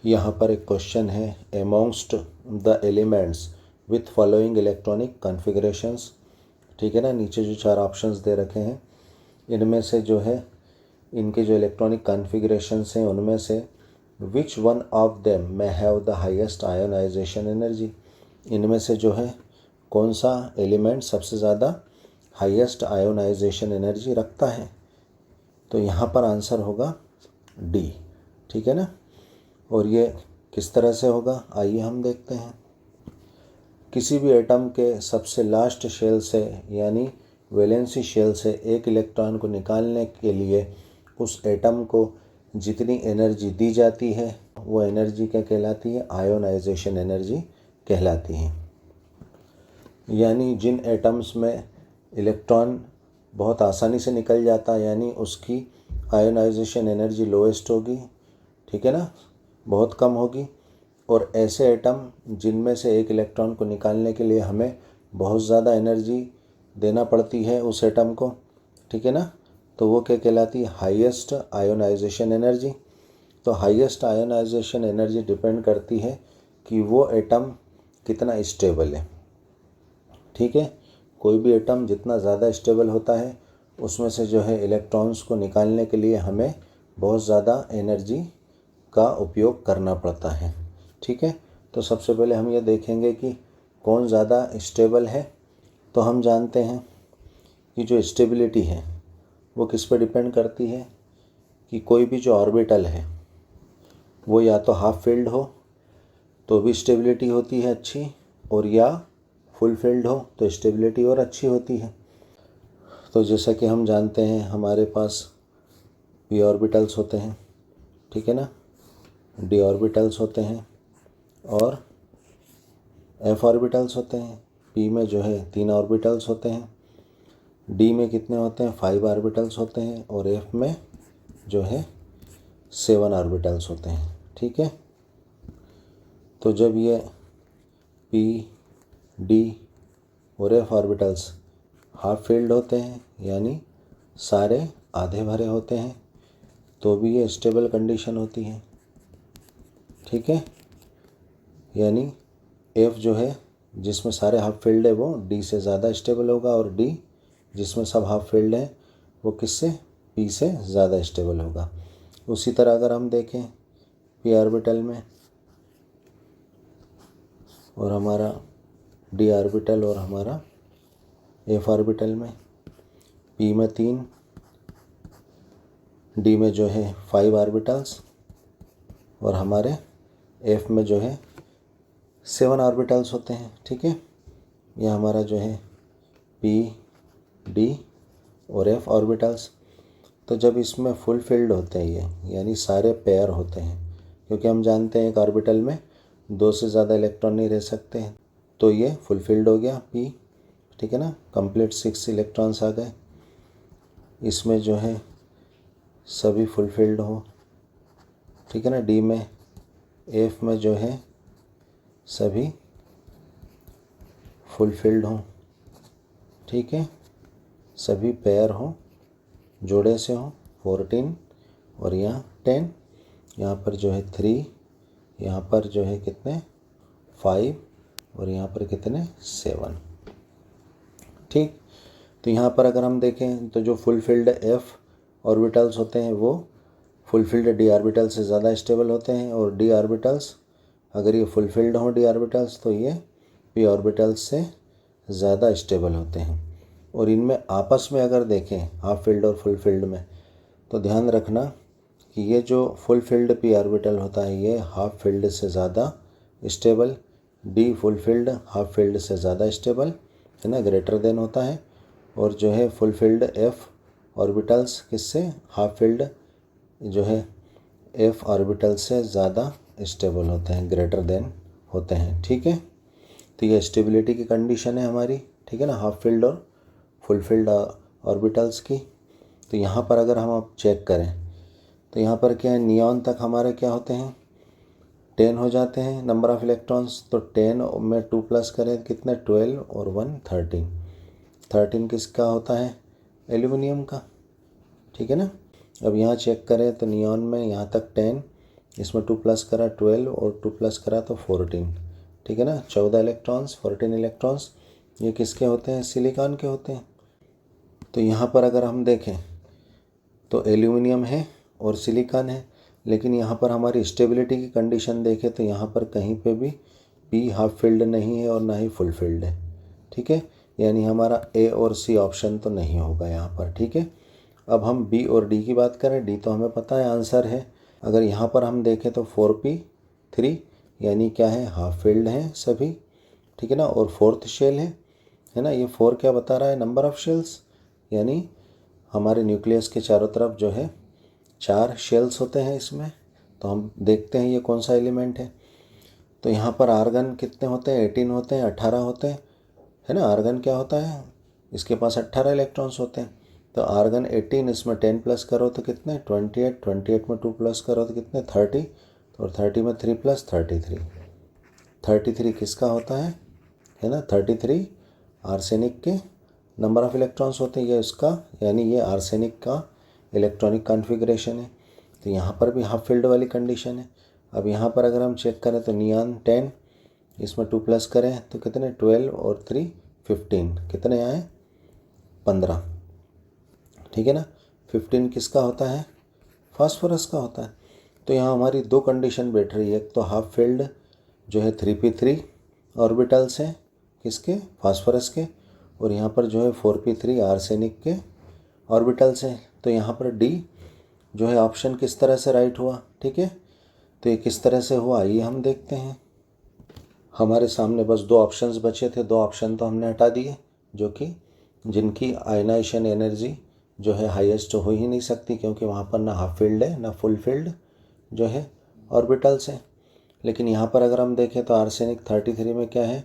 यहाँ पर एक क्वेश्चन है, amongst the elements with following electronic configurations. ठीक है ना, नीचे जो 4 ऑप्शंस दे रखे हैं इनमें से जो है इनके जो इलेक्ट्रॉनिक कॉन्फ़िगरेशंस हैं उनमें से which one of them may have the highest ionization energy. इनमें से जो है कौन सा एलिमेंट सबसे ज़्यादा हाईएस्ट आयोनाइजेशन एनर्जी रखता है। तो यहाँ पर आंसर होगा डी। ठीक है ना, और ये किस तरह से होगा आइए हम देखते हैं। किसी भी एटम के सबसे लास्ट शेल से यानी वैलेंसी शेल से एक इलेक्ट्रॉन को निकालने के लिए उस एटम को जितनी एनर्जी दी जाती है वो एनर्जी क्या कहलाती है, आयोनाइजेशन एनर्जी कहलाती है। यानी जिन एटम्स में इलेक्ट्रॉन बहुत आसानी से निकल जाता है यानी उसकी आयोनाइजेशन एनर्जी लोएस्ट होगी, ठीक है ना, बहुत कम होगी। और ऐसे एटम जिनमें से एक इलेक्ट्रॉन को निकालने के लिए हमें बहुत ज़्यादा एनर्जी देना पड़ती है उस एटम को, ठीक है ना, तो वो क्या कहलाती है, हाईएस्ट आयोनाइजेशन एनर्जी। तो हाईएस्ट आयोनाइजेशन एनर्जी डिपेंड करती है कि वो एटम कितना स्टेबल है। ठीक है, कोई भी एटम जितना ज़्यादा स्टेबल होता है उसमें से जो है इलेक्ट्रॉन्स को निकालने के लिए हमें बहुत ज़्यादा एनर्जी का उपयोग करना पड़ता है। ठीक है, तो सबसे पहले हम ये देखेंगे कि कौन ज़्यादा स्टेबल है। तो हम जानते हैं कि जो स्टेबिलिटी है वो किस पर डिपेंड करती है कि कोई भी जो ऑर्बिटल है वो या तो हाफ फिल्ड हो तो भी स्टेबिलिटी होती है अच्छी, और या फुल फिल्ड हो तो स्टेबिलिटी और अच्छी होती है। तो जैसा कि हम जानते हैं हमारे पास पी ऑर्बिटल्स होते हैं, ठीक है ना, डी ऑर्बिटल्स होते हैं और एफ ऑर्बिटल्स होते हैं। पी में जो है 3 ऑर्बिटल्स होते हैं, डी में कितने होते हैं, 5 ऑर्बिटल्स होते हैं, और एफ में जो है 7 ऑर्बिटल्स होते हैं। ठीक है, तो जब ये पी, डी और एफ ऑर्बिटल्स हाफ फील्ड होते हैं यानी सारे आधे भरे होते हैं तो भी ये स्टेबल कंडीशन होती है। ठीक है, यानी एफ जो है जिसमें सारे हाफ फील्ड है वो डी से ज़्यादा स्टेबल होगा, और डी जिसमें सब हाफ फील्ड है वो किससे, पी से ज़्यादा स्टेबल होगा। उसी तरह अगर हम देखें पी ऑर्बिटल में और हमारा डी ऑर्बिटल और हमारा एफ ऑर्बिटल में, पी में 3, डी में जो है 5 ऑर्बिटल्स और हमारे एफ में जो है 7 ऑर्बिटल्स होते हैं। ठीक है, यह हमारा जो है पी, डी और एफ ऑर्बिटल्स। तो जब इसमें फुल फिल्ड होते हैं ये यानी सारे पेयर होते हैं, क्योंकि हम जानते हैं एक ऑर्बिटल में 2 से ज़्यादा इलेक्ट्रॉन नहीं रह सकते हैं, तो ये फुल फिल्ड हो गया पी। ठीक है ना, कंप्लीट 6 इलेक्ट्रॉन्स आ गए। इसमें जो है सभी फुल फिल्ड हो, ठीक है ना, डी में, एफ में जो है सभी फुल फिल्ड हों, ठीक है, सभी पेयर हों, जोड़े से हों, 14 और यहाँ 10, यहाँ पर जो है 3, यहाँ पर जो है कितने 5 और यहाँ पर कितने 7। ठीक, तो यहाँ पर अगर हम देखें तो जो फुल फिल्ड एफ ऑर्बिटल्स होते हैं वो फुल फिल्ड डी ऑर्बिटल से ज़्यादा स्टेबल होते हैं, और डी ऑर्बिटल्स अगर ये फुल फिल्ड हों डी ऑर्बिटल्स तो ये पी ऑर्बिटल्स से ज़्यादा स्टेबल होते हैं। और इनमें आपस में अगर देखें हाफ फील्ड और फुल फील्ड में, तो ध्यान रखना कि ये जो फुल फील्ड पी ऑर्बिटल होता है ये हाफ फील्ड से ज़्यादा stable, D full field half field से ज़्यादा स्टेबल है ना, ग्रेटर देन होता है, और जो है फुल फील्ड एफ ऑर्बिटल्स किससे, हाफ फील्ड जो है एफ ऑर्बिटल से ज़्यादा स्टेबल होते हैं, ग्रेटर देन होते हैं। ठीक है, तो ये स्टेबिलिटी की कंडीशन है हमारी, ठीक है ना, हाफ फील्ड और फुल फील्ड ऑर्बिटल्स की। तो यहाँ पर अगर हम अब चेक करें तो यहाँ पर क्या है, नियॉन तक हमारे क्या होते हैं 10 हो जाते हैं नंबर ऑफ़ इलेक्ट्रॉन्स। तो 10 में 2 प्लस करें कितने 12 और 1 13। 13 किसका होता है, एल्यूमिनियम का। ठीक है ना, अब यहाँ चेक करें तो नियॉन में यहाँ तक 10 इसमें 2 प्लस करा 12 और 2 प्लस करा तो 14, ठीक है ना, 14 इलेक्ट्रॉन्स, 14 इलेक्ट्रॉन्स। ये किसके होते हैं? सिलिकॉन के होते हैं। तो यहाँ पर अगर हम देखें तो एल्यूमिनियम है और सिलिकॉन है, लेकिन यहाँ पर हमारी स्टेबिलिटी की कंडीशन देखें तो यहाँ पर कहीं पे भी पी हाफ फिल्ड नहीं है और ना ही फुल फिल्ड है, ठीक है। यानी हमारा ए और सी ऑप्शन तो नहीं होगा यहाँ पर, ठीक है। अब हम बी और डी की बात करें। डी तो हमें पता है आंसर है। अगर यहाँ पर हम देखें तो 4p3 यानी क्या है? हाफ फिल्ड हैं सभी, ठीक है ना। और फोर्थ शेल है ना। ये 4 क्या बता रहा है? नंबर ऑफ शेल्स, यानी हमारे न्यूक्लियस के चारों तरफ जो है 4 शेल्स होते हैं इसमें। तो हम देखते हैं ये कौन सा एलिमेंट है। तो यहाँ पर आर्गन कितने होते हैं? 18 होते हैं, 18 होते हैं, है ना। आर्गन क्या होता है? इसके पास 18 इलेक्ट्रॉन्स होते हैं। तो आर्गन 18, इसमें 10 प्लस करो तो कितने? 28, 28 में 2 प्लस करो तो कितने? 30, और 30 में 3 प्लस 33। 33 किसका होता है ना। 33 आर्सेनिक के नंबर ऑफ इलेक्ट्रॉन्स होते हैं, ये उसका, यानी ये आर्सेनिक का इलेक्ट्रॉनिक कॉन्फ़िगरेशन है। तो यहाँ पर भी हाफ फील्ड वाली कंडीशन है। अब यहाँ पर अगर हम चेक करें तो नियॉन 10, इसमें 2 प्लस करें तो कितने? 12 और 3 15, कितने आए? 15, ठीक है ना। 15 किसका होता है? फास्फोरस का होता है। तो यहाँ हमारी दो कंडीशन बैठ रही है। एक तो हाफ फील्ड जो है 3p3 ऑर्बिटल्स हैं किसके? फास्फोरस के। और यहाँ पर जो है 4p3 आर्सेनिक के ऑर्बिटल्स हैं। तो यहाँ पर डी जो है ऑप्शन किस तरह से राइट हुआ, ठीक है। तो ये किस तरह से हुआ ये हम देखते हैं। हमारे सामने बस 2 ऑप्शंस बचे थे, 2 ऑप्शन तो हमने हटा दिए जो कि जिनकी आयनाइजेशन एनर्जी जो है हाईएस्ट हो ही नहीं सकती, क्योंकि वहाँ पर ना हाफ फील्ड है ना फुल फील्ड जो है ऑर्बिटल्स हैं। लेकिन यहाँ पर अगर हम देखें तो आर्सेनिक 33 में क्या है?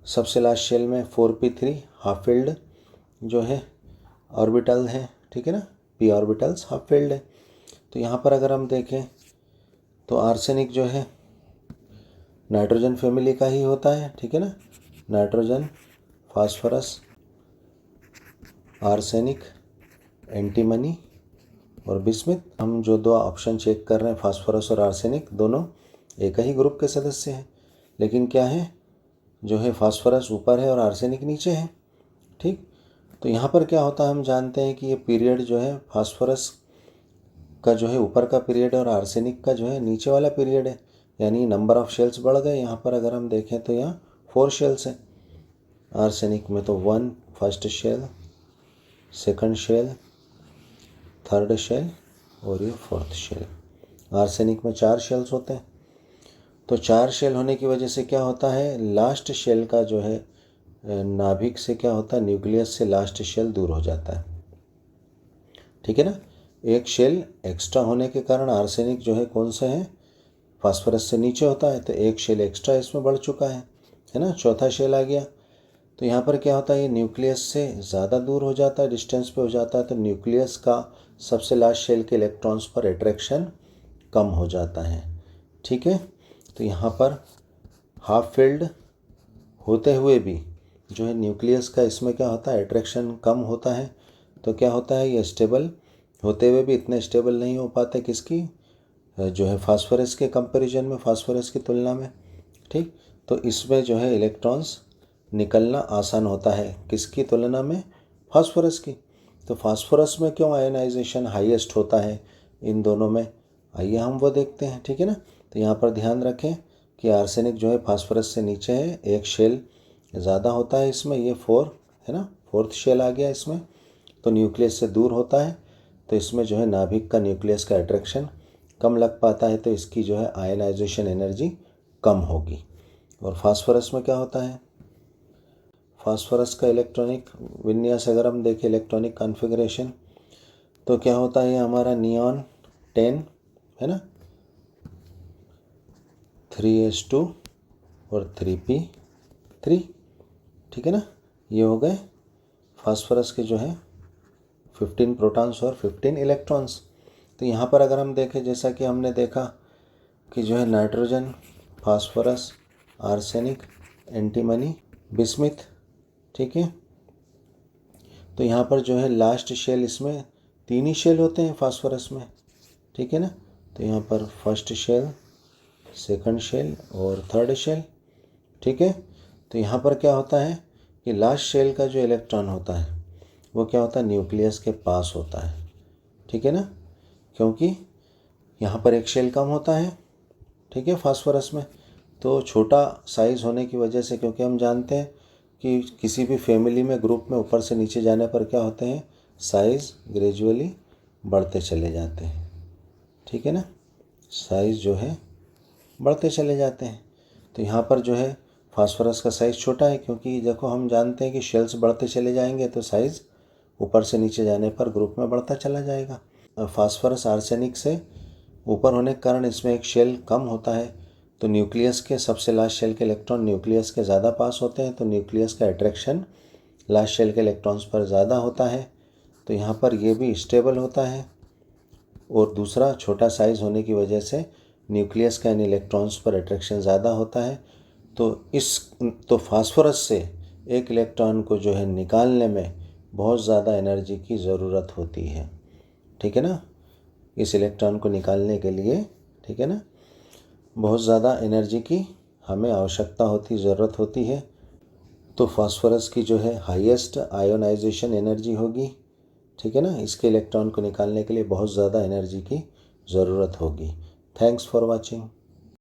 सबसे लास्ट शेल में 4p3 हाफ फील्ड जो है ऑर्बिटल है, ठीक है ना। p ऑर्बिटल्स हाफ फील्ड है। तो यहाँ पर अगर हम देखें तो आर्सेनिक जो है नाइट्रोजन फैमिली का ही होता है, ठीक है ना। नाइट्रोजन, फास्फोरस, आर्सेनिक, एंटीमनी और बिस्मिथ। हम जो 2 ऑप्शन चेक कर रहे हैं, फास्फोरस और आर्सेनिक, दोनों एक ही ग्रुप के सदस्य हैं। लेकिन क्या है, जो है फास्फोरस ऊपर है और आर्सेनिक नीचे है, ठीक। तो यहाँ पर क्या होता है, हम जानते हैं कि ये पीरियड जो है फास्फोरस का जो है ऊपर का पीरियड है और आर्सेनिक का जो है नीचे वाला पीरियड है। यानी नंबर ऑफ शेल्स बढ़ गए। यहाँ पर अगर हम देखें तो यहाँ 4 शेल्स हैं। आर्सेनिक में तो 1 first shell, second shell, third shell और ये फोर्थ शेल। आर्सेनिक में 4 शेल्स होते हैं। तो 4 शेल होने की वजह से क्या होता है, लास्ट शेल का जो है नाभिक से क्या होता है, न्यूक्लियस से लास्ट शेल दूर हो जाता है, ठीक है ना। एक शेल एक्स्ट्रा होने के कारण आर्सेनिक जो है कौन सा है, फास्फोरस से नीचे होता है। तो एक शेल एक्स्ट्रा इसमें बढ़ चुका है ना, चौथा शेल आ गया। तो यहाँ पर क्या होता है, ये न्यूक्लियस से ज़्यादा दूर हो जाता है, डिस्टेंस पे हो जाता है। तो न्यूक्लियस का सबसे लास्ट शेल के इलेक्ट्रॉन्स पर अट्रैक्शन कम हो जाता है, ठीक है। तो यहाँ पर हाफ फील्ड होते हुए भी जो है न्यूक्लियस का इसमें क्या होता है, अट्रैक्शन कम होता है। तो क्या होता है, ये स्टेबल होते हुए भी इतने स्टेबल नहीं हो पाते किसकी, जो है फास्फोरस के कंपैरिजन में, फास्फोरस की तुलना में, ठीक। तो इसमें जो है इलेक्ट्रॉन्स निकलना आसान होता है किसकी तुलना में, फास्फोरस की। तो फास्फोरस में क्यों आयनाइजेशन हाईएस्ट होता है इन दोनों में, आइए हम वो देखते हैं, ठीक है ना। तो यहाँ पर ध्यान रखें कि आर्सेनिक जो है फास्फोरस से नीचे है, एक शेल ज़्यादा होता है इसमें, ये 4 है ना, फोर्थ शेल आ गया इसमें। तो न्यूक्लियस से दूर होता है, तो इसमें जो है नाभिक का न्यूक्लियस का अट्रैक्शन कम लग पाता है। तो इसकी जो है आयनाइजेशन एनर्जी कम होगी। और फास्फोरस में क्या होता है, फास्फोरस का इलेक्ट्रॉनिक विन्यास अगर हम देखें, इलेक्ट्रॉनिक कॉन्फ़िगरेशन, तो क्या होता है, ये हमारा नियॉन 10 है ना, 3s2 और 3p3, ठीक है ना। ये हो गए फास्फोरस के जो है 15 प्रोटॉन्स और 15 इलेक्ट्रॉन्स। तो यहाँ पर अगर हम देखें, जैसा कि हमने देखा कि जो है nitrogen, phosphorus, arsenic, antimony, bismuth, ठीक है। तो यहाँ पर जो है लास्ट शेल, इसमें 3 ही शेल होते हैं फास्फोरस में, ठीक है ना। तो यहाँ पर फर्स्ट शेल, सेकंड शेल और थर्ड शेल। ठीक है, तो यहाँ पर क्या होता है कि लास्ट शेल का जो इलेक्ट्रॉन होता है वो क्या होता है, न्यूक्लियस के पास होता है। ठीक है ना, क्योंकि यहाँ पर एक शेल कम होता है, ठीक है, फास्फोरस में। तो छोटा साइज़ होने की वजह से, क्योंकि हम जानते हैं कि किसी भी फैमिली में, ग्रुप में ऊपर से नीचे जाने पर क्या होते हैं, साइज़ ग्रेजुअली बढ़ते चले जाते हैं। ठीक है ना, साइज़ जो है बढ़ते चले जाते हैं। तो यहाँ पर जो है फास्फोरस का साइज़ छोटा है, क्योंकि देखो हम जानते हैं कि शेल्स बढ़ते चले जाएंगे तो साइज़ ऊपर से नीचे जाने पर ग्रुप में बढ़ता चला जाएगा। फास्फोरस आर्सेनिक से ऊपर होने के कारण इसमें एक शेल कम होता है, तो न्यूक्लियस के सबसे लास्ट शेल के इलेक्ट्रॉन न्यूक्लियस के ज़्यादा पास होते हैं, तो न्यूक्लियस का अट्रैक्शन लास्ट शेल के इलेक्ट्रॉन्स पर ज़्यादा होता है। तो यहाँ पर ये भी स्टेबल होता है। और दूसरा, छोटा साइज़ होने की वजह से न्यूक्लियस का इन इलेक्ट्रॉन्स पर अट्रैक्शन ज़्यादा होता है। तो फास्फोरस से एक इलेक्ट्रॉन को जो है निकालने में बहुत ज़्यादा एनर्जी की ज़रूरत होती है। ठीक है ना, इस इलेक्ट्रॉन को निकालने के लिए, ठीक है ना, बहुत ज़्यादा एनर्जी की हमें आवश्यकता होती, ज़रूरत होती है। तो फास्फोरस की जो है हाईएस्ट आयोनाइजेशन एनर्जी होगी। ठीक है ना, इसके इलेक्ट्रॉन को निकालने के लिए बहुत ज़्यादा एनर्जी की ज़रूरत होगी। Thanks for watching.